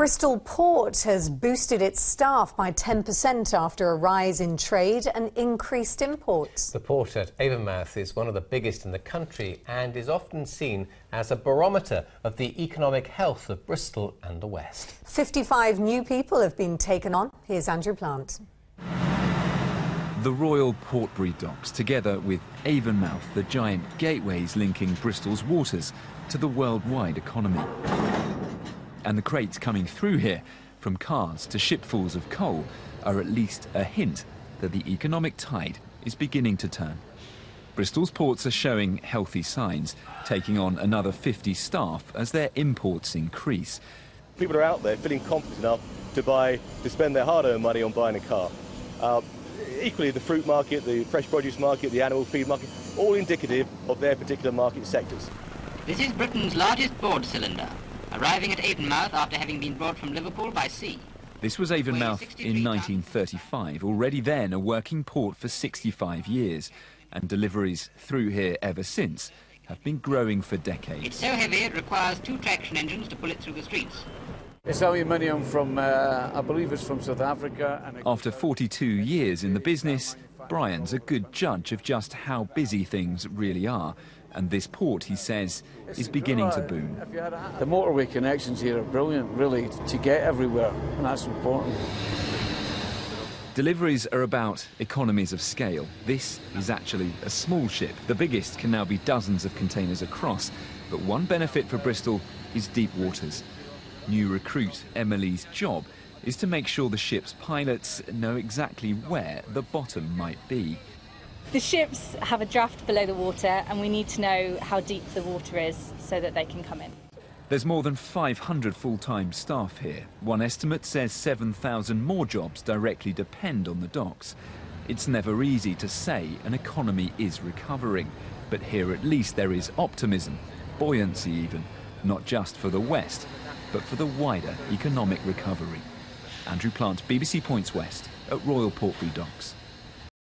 Bristol Port has boosted its staff by 10% after a rise in trade and increased imports. The port at Avonmouth is one of the biggest in the country and is often seen as a barometer of the economic health of Bristol and the West. 55 new people have been taken on. Here's Andrew Plant. The Royal Portbury docks, together with Avonmouth, the giant gateways linking Bristol's waters to the worldwide economy. And the crates coming through here, from cars to shipfuls of coal, are at least a hint that the economic tide is beginning to turn. Bristol's ports are showing healthy signs, taking on another 50 staff as their imports increase. People are out there feeling confident enough to spend their hard-earned money on buying a car. Equally, the fruit market, the fresh produce market, the animal feed market, all indicative of their particular market sectors. This is Britain's largest board cylinder, arriving at Avonmouth after having been brought from Liverpool by sea. This was Avonmouth in 1935, already then a working port for 65 years, and deliveries through here ever since have been growing for decades. It's so heavy it requires 2 traction engines to pull it through the streets. It's aluminium from, I believe it's from South Africa. After 42 years in the business, Brian's a good judge of just how busy things really are. And this port, he says, is beginning to boom. The motorway connections here are brilliant, really, to get everywhere, and that's important. Deliveries are about economies of scale. This is actually a small ship. The biggest can now be dozens of containers across. But one benefit for Bristol is deep waters. New recruit Emily's job is to make sure the ship's pilots know exactly where the bottom might be. The ships have a draft below the water, and we need to know how deep the water is so that they can come in. There's more than 500 full-time staff here. One estimate says 7,000 more jobs directly depend on the docks. It's never easy to say an economy is recovering, but here at least there is optimism, buoyancy even, not just for the West, but for the wider economic recovery. Andrew Plant, BBC Points West at Royal Portbury Docks.